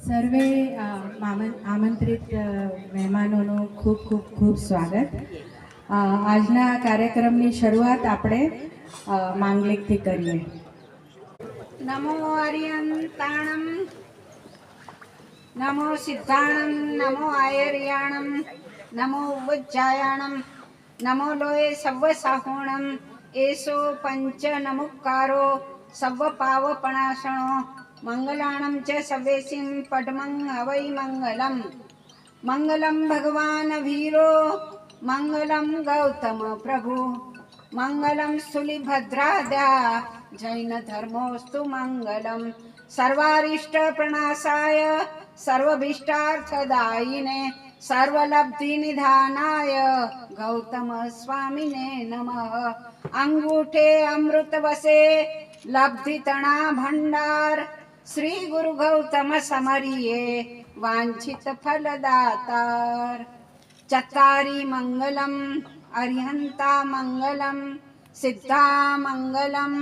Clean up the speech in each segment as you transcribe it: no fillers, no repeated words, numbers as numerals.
સર્વે આમંત્રિત મહેમાનોનું ખૂબ ખૂબ ખૂબ સ્વાગત. આજના કાર્યક્રમની શરૂઆત આપણે માંગલિકથી કરીએ. નમો આર્યંતાણમ, નમો સિદ્ધાણમ, નમો આયર્યાણમ, નમો ઉજ્જાયાણમ, નમો લોય સવ્વ સાહોણમ, એસો પંચ નમુકારો સવ્વ પાવપણાસણો, મંગલાણમ ચ સવેસિમ પદ્મં હવૈ મંગલમ. મંગલમ ભગવાન વીરો, મંગલમ ગૌતમ પ્રભુ, મંગલમ સુલિભદ્રાદ્યા જૈન ધર્મોસ્તુ મંગલમ. સર્વારિષ્ટ પ્રણાશાય સર્વભીષ્ટાર્થદાયિને સર્વલબ્ધિ નિધાનાય ગૌતમ સ્વામિને નમઃ. અંગૂઠે અમૃત વસે લબ્ધિ તણા ભંડાર, શ્રી ગુરુ ગૌતમ સમરીએ વાંછિત ફલદાતાર. ચત્તારી મંગલમ, અરિહંતા મંગલમ, સિદ્ધા મંગલમ,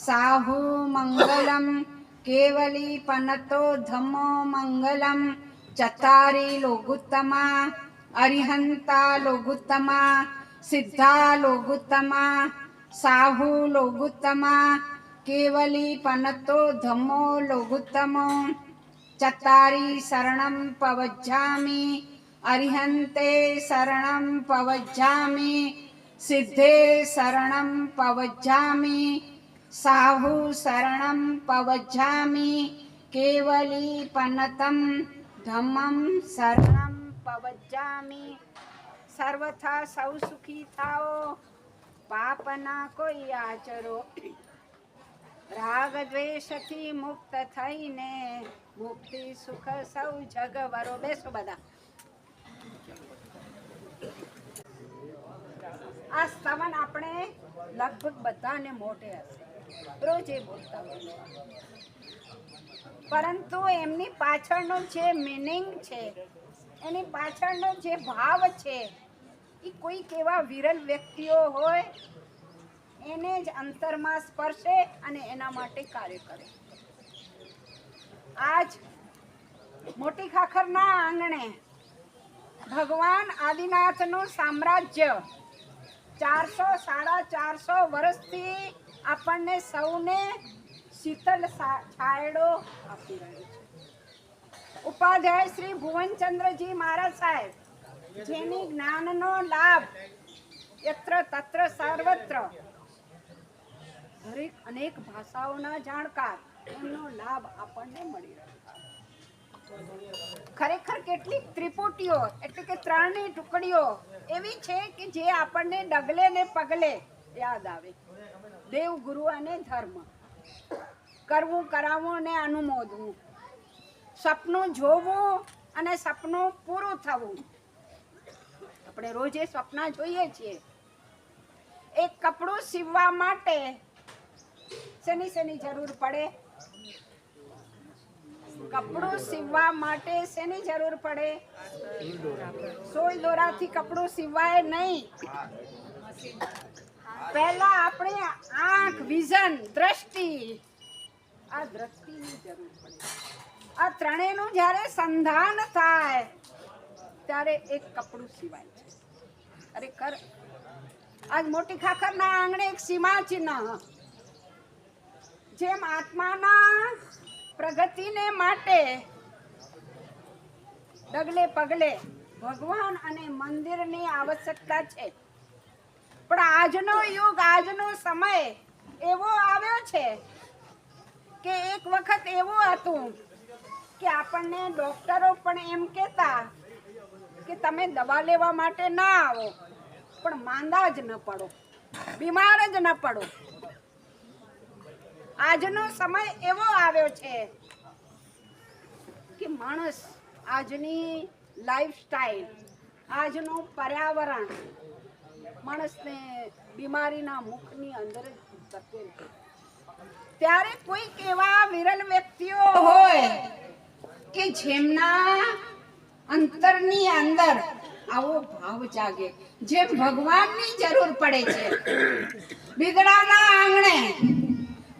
સાહુ મંગલમ, કેવલી પનતો ધમ્મો મંગલમ. ચત્તારી લોગુત્તમા, અરિહંતા લોગુત્તમા, સિદ્ધા લોગુત્તમા, સાહુ લોગુત્તમા, કેવલી પનતો ધમ્મો લોગુત્તમો. ચત્તારી શરણમ પવજ્જામિ, અરિહંતે શરણમ પવજ્જામિ, સિદ્ધે શરણમ પવજ્જામિ, સાહુ શરણમ પવજ્જામિ, કેવલી પનતમ ધમ્મમ શરણમ પવજ્જામિ. સર્વથા સૌ સુખી થાઓ, પાપના કોઈ આચરો, રાગ દ્વેષથી મુક્ત થઈને મુક્તિ સુખ સૌ જગવરો. બેસો બધા. આ સ્તવન આપણે લગભગ બધાને મોઢે હશે, રોજે બોલતા હોય, પરંતુ એમની પાછળનો જે મિનિંગ છે, એની પાછળનો જે ભાવ છે, એ કોઈક એવા વિરલ વ્યક્તિઓ હોય એને જ અંતરમાં સ્પર્શે અને એના માટે કાર્ય કરે. આજ મોટી ખાખરના આંગણે ભગવાન આદિનાથનું સામ્રાજ્ય 400-450 વર્ષથી આપણને સૌને શીતલ છાયડો આપી રહ્યો છે. ઉપાધ્યાય શ્રી ભુવનચંદ્રજી મહારાજ સાહેબ, જેની જ્ઞાનનો લાભ યત્ર તત્ર સર્વત્ર, દરેક અનેક ભાષાઓના જાણકાર, એમનો લાભ આપણને મળી રહ્યો છે. ખરેખર કેટલીક ત્રિપુટીઓ એટલે કે ત્રણની ટુકડીઓ એવી છે કે જે આપણને ડગલે ને પગલે યાદ આવે. દેવ, ગુરુ અને ધર્મ, કરવું, કરાવવું ને અનુમોદવું, સપનું જોવું અને સપનું પૂરું થવું. આપણે રોજે સપના જોઈએ છીએ. એક કપડું સીવવા માટે શેની જરૂર પડે? કપડું સીવવા માટે શેની જરૂર પડે? સોય દોરાથી કપડું સીવાય નહીં. પહેલા આપણે આંખ, વિઝન, દ્રષ્ટિ, આ દ્રષ્ટિની જરૂર પડે. આ ત્રણેયનું જ્યારે સંધાન થાય ત્યારે એક કપડું સીવાય છે. ખરેખર આજ મોટી ખાખરના આંગણે એક સીમા ચિહ્ન, જેમ આત્માના પ્રગતિને માટે ડગલે પગલે ભગવાન અને મંદિરની આવશ્યકતા છે, પણ આજનો યુગ, આજનો સમય એવો આવ્યો છે કે એક વખત એવું હતું કે આપણને ડોક્ટરો પણ એમ કહેતા કે તમે દવા લેવા માટે ના આવો, પણ માંદા જ ન પડો, બીમાર જ ન પડો. આજનો સમય એવો આવ્યો છે કે માણસ, આજની લાઈફસ્ટાઈલ, આજનું પર્યાવરણ માણસને બીમારીના મુખની અંદર જ ધકેલે. ત્યારે કોઈક એવા વિરલ વ્યક્તિઓ હોય કે જેમના અંતરની અંદર આવો ભાવ જાગે, જેમ ભગવાનની જરૂર પડે છે. બિદડાના આંગણે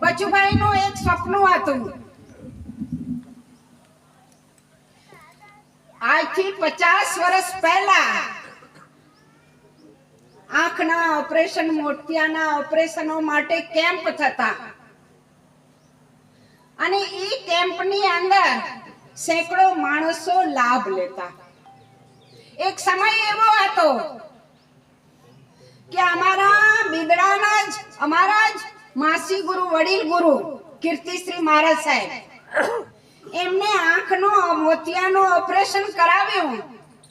બચુભાઈનું એક સપનું હતું આજથી 50 વર્ષ પહેલા આંખના ઓપરેશન, મોતિયાના ઓપરેશનો માટે કેમ્પ થતા અને એ કેમ્પની અંદર સેંકડો માણસો લાભ લેતા. એક સમય એવો હતો કે અમારા જ માસી ગુરુ, વડીલ ગુરુ કીર્તિશ્રી મહારાજ સાહેબ, એમને આંખનો મોતિયાનો ઓપરેશન કરાવ્યું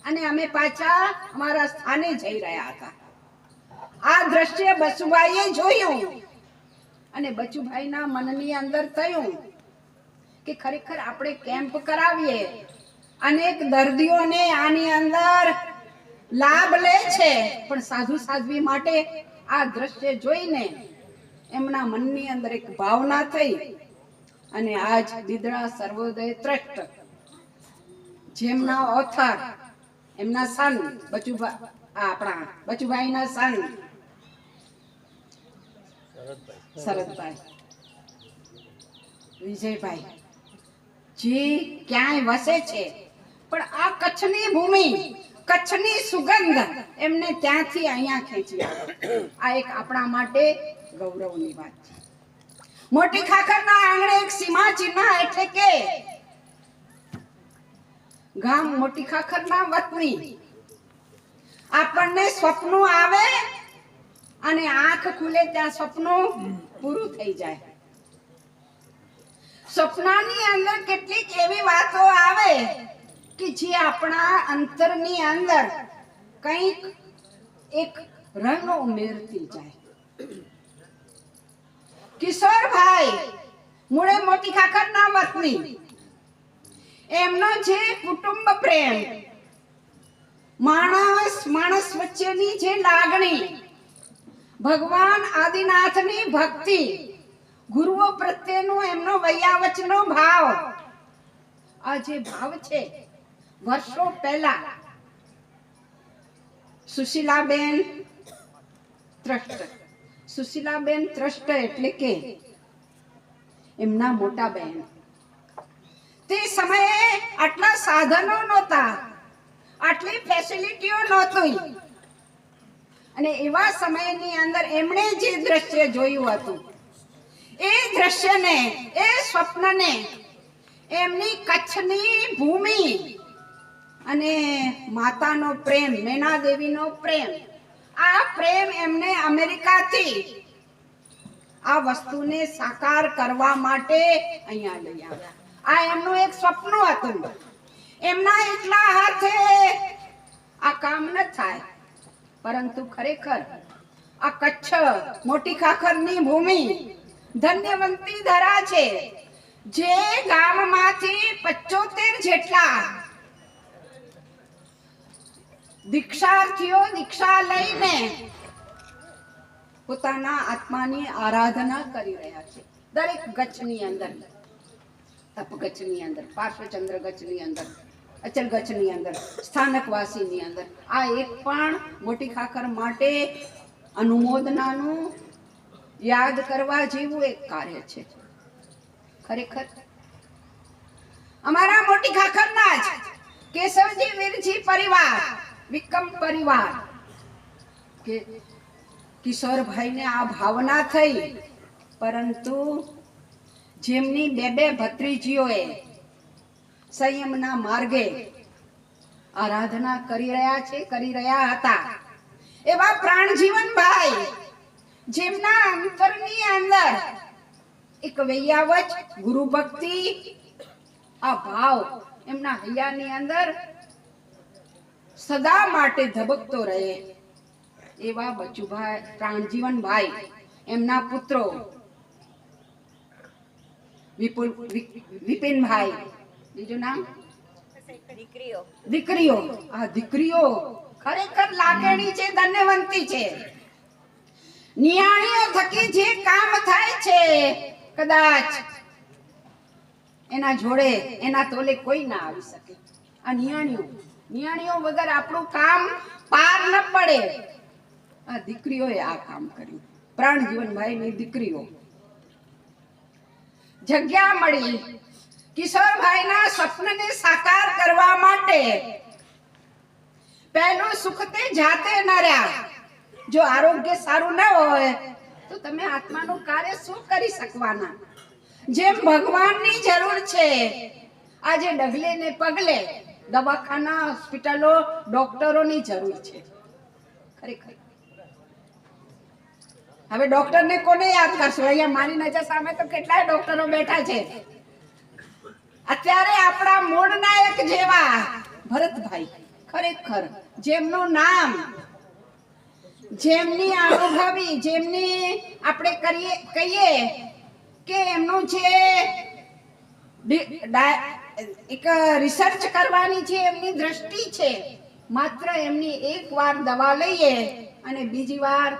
અને અમે પાછા અમારા સ્થાને જઈ રહ્યા હતા. આ દ્રશ્ય બચુભાઈએ જોયું અને બચુભાઈના મનની અંદર થયું કે ખરેખર આપણે કેમ્પ કરાવીએ, અનેક દર્દીઓને આની અંદર લાભ લે છે, પણ સાધુ સાધ્વી માટે આ દ્રશ્ય જોઈને એમના મનની અંદર એક ભાવના થઈ અને આજ બિદડા સર્વોદય ટ્રસ્ટ, જેમના ઓથર, એમના સન બચુભાઈના સન શરદભાઈ, વિજયભાઈ, જે ક્યાંય વસે છે, પણ આ કચ્છની ભૂમિ, કચ્છની સુગંધ એમને ત્યાંથી અહીંયા ખેંચી આવે. આ એક આપણા માટે ગૌરવની વાત છે. મોટી ખાખરના આંગણે એક સીમા ચિહ્ન, એટલે કે ગામ મોટી ખાખરના વતની. આપણને સ્વપ્નો આવે અને આંખ ખુલે ત્યાં સ્વપ્નો પૂરું થઈ જાય. સપનાની અંદર કેટલીક એવી વાતો આવે કે જે આપણા અંતરની અંદર કંઈક એક રંગ ઉમેરતી જાય. કિશોરભાઈ મૂળે મોટી ખાખરના વતની, એમનો જે કુટુંબ પ્રેમ, માણસ વચ્ચેની જે લાગણી, ભગવાન આદિનાથની ભક્તિ, ગુરુઓ પ્રત્યેનો એમનો વૈયાવચનો ભાવ, આ જે ભાવ છે વર્ષો પહેલા સુશીલાબેન ટ્રસ્ટ એટલે કે એમના મોટા બહેન, તે સમયે આટલા સાધનો નહોતા, આટલી ફેસિલિટીઓ નહોતી, અને એવા સમયની અંદર એમણે જે દ્રશ્ય જોયું હતું, એ દ્રશ્યને, એ સ્વપ્નને એમની કચ્છની ભૂમિ અને માતાનો પ્રેમ, મેના દેવીનો પ્રેમ, આ પ્રેમ એમને અમેરિકાથી આ વસ્તુને સાકાર કરવા માટે અહીંયા લઈ આવ્યા. આ એમનું એક સ્વપ્ન હતું. એમના એકલા હાથે આ કામ ન થાય, પરંતુ ખરેખર આ કચ્છ મોટી ખાખરની ભૂમિ ધન્યવંતી ધરા છે, જે ગામમાંથી 75 જેટલા દીક્ષાર્થીઓ દીક્ષા લઈને પોતાના આત્માની આરાધના કરી રહ્યા છે. દરેક ગચ્છની અંદર, તપ ગચ્છની અંદર, પાર્શ્વચંદ્ર ગચ્છની અંદર, અચલ ગચ્છની અંદર, સ્થાનકવાસીની અંદર, આ એક પણ મોટી ખાખર માટે અનુમોદનાનું, યાદ કરવા જેવું એક કાર્ય છે. ખરેખર અમારા મોટી ખાખરના જ કેશવજી વીરજી પરિવાર, વિક્રમ પરિવાર, કે કિશોરભાઈને આ ભાવના થઈ, પરંતુ જેમની બે ભત્રીજીઓએ સંયમના માર્ગે આરાધના કરી રહ્યા હતા, એવા પ્રાણજીવનભાઈ, જેમના અંતરની અંદર એક વૈયાવચ ગુરુ ભક્તિ, આ ભાવ એમના હૈયાની અંદર સદા માટે ધબકતો રહે, એવા બચુભાઈ, પ્રાણજીવનભાઈ, એમના પુત્રો વિપિનભાઈ, બીજું નામ દીકરીઓ, આ દીકરીઓ ખરેખર લાગણી છે, ધન્યવંતી છે. નિયાણીઓ થકી જે કામ થાય છે, કદાચ એના જોડે, એના તોલે કોઈ ના આવી શકે. આ નિયાણીઓ વગર આપણું કામ પાર ન પડે. આ દીકરીઓએ આ કામ કર્યું. પ્રાણજીવનભાઈની દીકરીઓ, જગ્યા મળી કિશોરભાઈના સ્વપ્નને સાકાર કરવા માટે. માટે પહેલું સુખ તે જાતે નર્યા. જો આરોગ્ય સારું ન હોય તો તમે આત્માનું કાર્ય શું કરી શકવાના? જેમ ભગવાનની જરૂર છે આજે ડગલે ને પગલે દવાખાના, હોસ્પિટલો, ડોક્ટરોની જરૂર છે. ખરેખર હવે ડોક્ટરને કોને યાદ કરશો? અહીંયા મારી નજર સામે તો કેટલાય ડોક્ટરો બેઠા છે. અત્યારે આપણા મૂળ નાયક જેવા ભરતભાઈ, ખરેખર જેમનું નામ, જેમની અનુભવી, જેમની આપણે કહીએ કે એમનું જે એક રિસર્ચ કરવાની જે એમની દ્રષ્ટિ છે, માત્ર એમની એક વાર દવા લઈએ અને બીજી વાર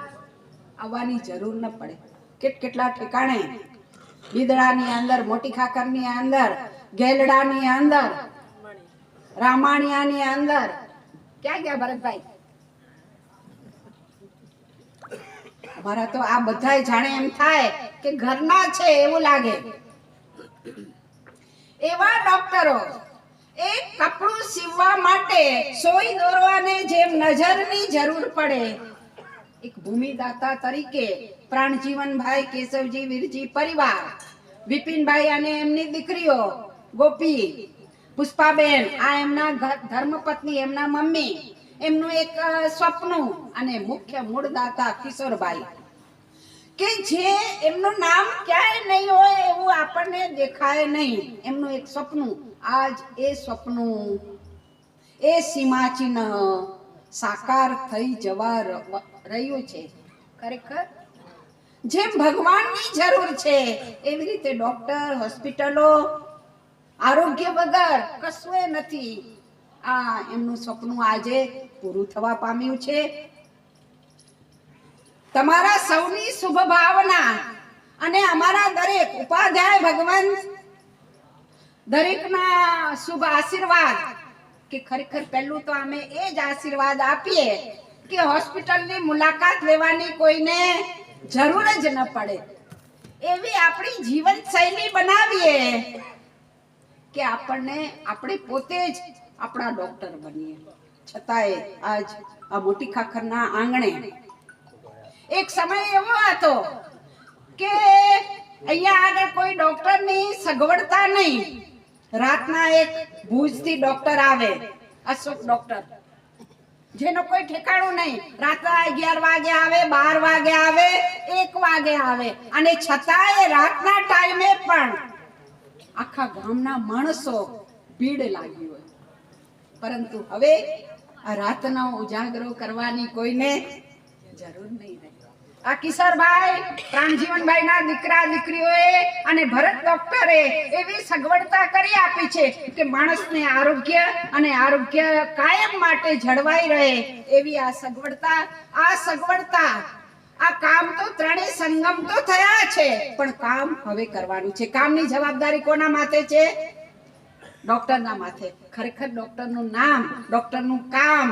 આવવાની જરૂર ન પડે. કેટલા ઠેકાણે બિદડાની અંદર, મોટી ખાકરની અંદર, ગેલડાની અંદર, રામાણિયાની અંદર, ક્યાં ગયા ભરતભાઈ? અમારા તો આ બધાય જાણે એમ થાય કે ઘરના છે એવું લાગે. એવા ડોક્ટરો એક કપડું સીવવા માટે સોય દોરવાને જેમ નજરની જરૂર પડે, એક ભૂમિદાતા તરીકે પ્રાણજીવનભાઈ, કેશવજી, વીરજી પરિવાર, વિપિનભાઈ અને એમની દીકરીઓ ગોપી, પુષ્પાબેન, આ એમના ધર્મપત્ની, એમના મમ્મી, એમનું એક સ્વપ્ન, અને મુખ્ય મૂળદાતા કિશોરભાઈ, કે જે એમનું નામ ક્યાંય નહીં હોય એવું આપણને દેખાય નહીં. એમનું એક સ્વપ્ન, આજ એ સ્વપ્ન, એ સીમાચિહ્ન સાકાર થઈ જવા રહ્યું છે. ખરેખર જેમ ભગવાનની જરૂર છે એવી રીતે ડોક્ટર, હોસ્પિટલો, આરોગ્ય વગર કશું નથી. આ એમનું સ્વપ્ન આજે પૂરું થવા પામ્યું છે. તમારા સૌની શુભ ભાવના અને અમારા દરેક ઉપાધ્યાય ભગવાન દરેકના શુભ આશીર્વાદ, કે ખરેખર પહેલું તો અમે એ જ આશીર્વાદ આપીએ કે હોસ્પિટલની મુલાકાત લેવાની કોઈને જરૂર જ ન પડે, એવી આપણી જીવન શૈલી બનાવીએ કે આપણે પોતે જ આપણા ડોક્ટર બનીએ. છતાંય આજ આ મોટી ખાખરના આંગણે એક સમય એવો હતો કે અહીંયા આગળ કોઈ ડોક્ટરની સગવડતા નહીં. રાતના એક ભુજથી ડોક્ટર આવે, અશોક ડોક્ટર, જેનો કોઈ ઠેકાણું નહીં. રાતના 11 વાગે આવે, 12 વાગે આવે, 1 વાગે આવે, અને છતાંય રાતના ટાઈમે પણ આખા ગામના માણસો ભીડ લાગી હોય. પરંતુ હવે આ રાતનો ઉજાગરો કરવાની કોઈને જરૂર નહીં રહી. આ કિશોરભાઈ, પ્રાણજીવનભાઈના દીકરા દીકરીઓએ અને ભરત ડોક્ટરે એવી સગવડતા કરી આપી છે કે માણસને આરોગ્ય અને આરોગ્ય કાયમ માટે જળવાઈ રહે એવી આ સગવડતા, આ કામ તો ત્રણેય સંગમ તો થયા છે, પણ કામ હવે કરવાનું છે. કામની જવાબદારી કોના માથે છે? ડોક્ટરના માથે. ખરેખર ડોક્ટરનું નામ, ડોક્ટરનું કામ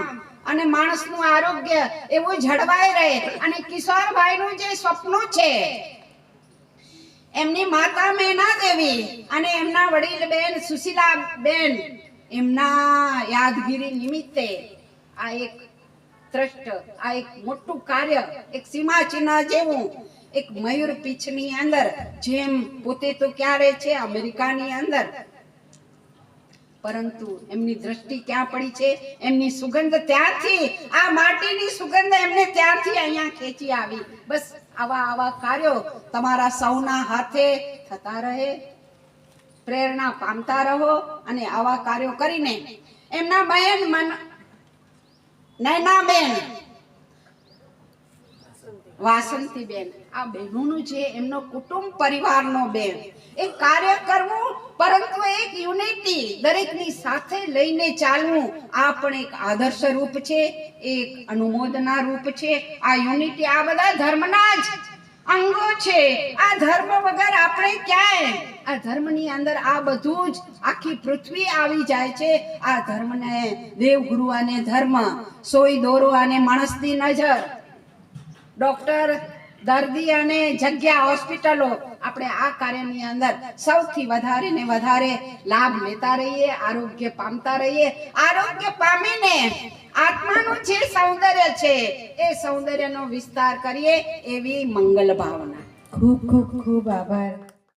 અને માણસનું આરોગ્ય એવું જળવાઈ રહે. અને કિશોરભાઈનું જે સ્વપ્ન છે, એમની માતા મેના દેવી અને એમના વડીલ બેન સુશીલા બેન, એમના યાદગીરી નિમિત્તે આ એક ટ્રસ્ટ, આ એક મોટું કાર્ય, એક સીમાચિહ્ન જેવું, એક મયુર પીછની અંદર, જેમ પોતે તો ક્યારે છે અમેરિકાની અંદર, પરંતુ એમની દ્રષ્ટિ ક્યાં પડી છે? એમની સુગંધ ત્યાંથી, આ માટીની સુગંધ એમને ત્યાંથી અહીંયા ખેંચી આવી. બસ આવા કાર્યો તમારા સૌના હાથે થતા રહે, પ્રેરણા પામતા રહો, અને આવા કાર્યો કરીને એમના બહેન નૈનાબેન, વાસંતીબેન, આ બહેનોનું જે એમનો કુટુંબ પરિવારનો બેન, એક કાર્ય કરવું, પરંતુ એક યુનિટી, દરેકની સાથે લઈને ચાલવું, આ પણ એક આદર્શ રૂપ છે, એક અનુમોદના રૂપ છે. આ યુનિટી આ બધા ધર્મના જ અંગો છે. આ ધર્મ વગર આપણે ક્યાંય, આ ધર્મની અંદર આ બધું જ, આખી પૃથ્વી આવી જાય છે. આ ધર્મને દેવગુરુ અને ધર્મ, સોય દોરો અને માણસની નજર, ડોક્ટર, દર્દી અને જગ્યા, હોસ્પિટલો, આ આપણે આ કાર્યની અંદર સૌથી વધારે ને વધારે લાભ લેતા રહીએ, આરોગ્ય પામતા રહીએ. આરોગ્ય પામીને આત્માનું જે સૌંદર્ય છે એ સૌંદર્યનો વિસ્તાર કરીએ એવી મંગલ ભાવના. ખૂબ ખૂબ ખૂબ આભાર.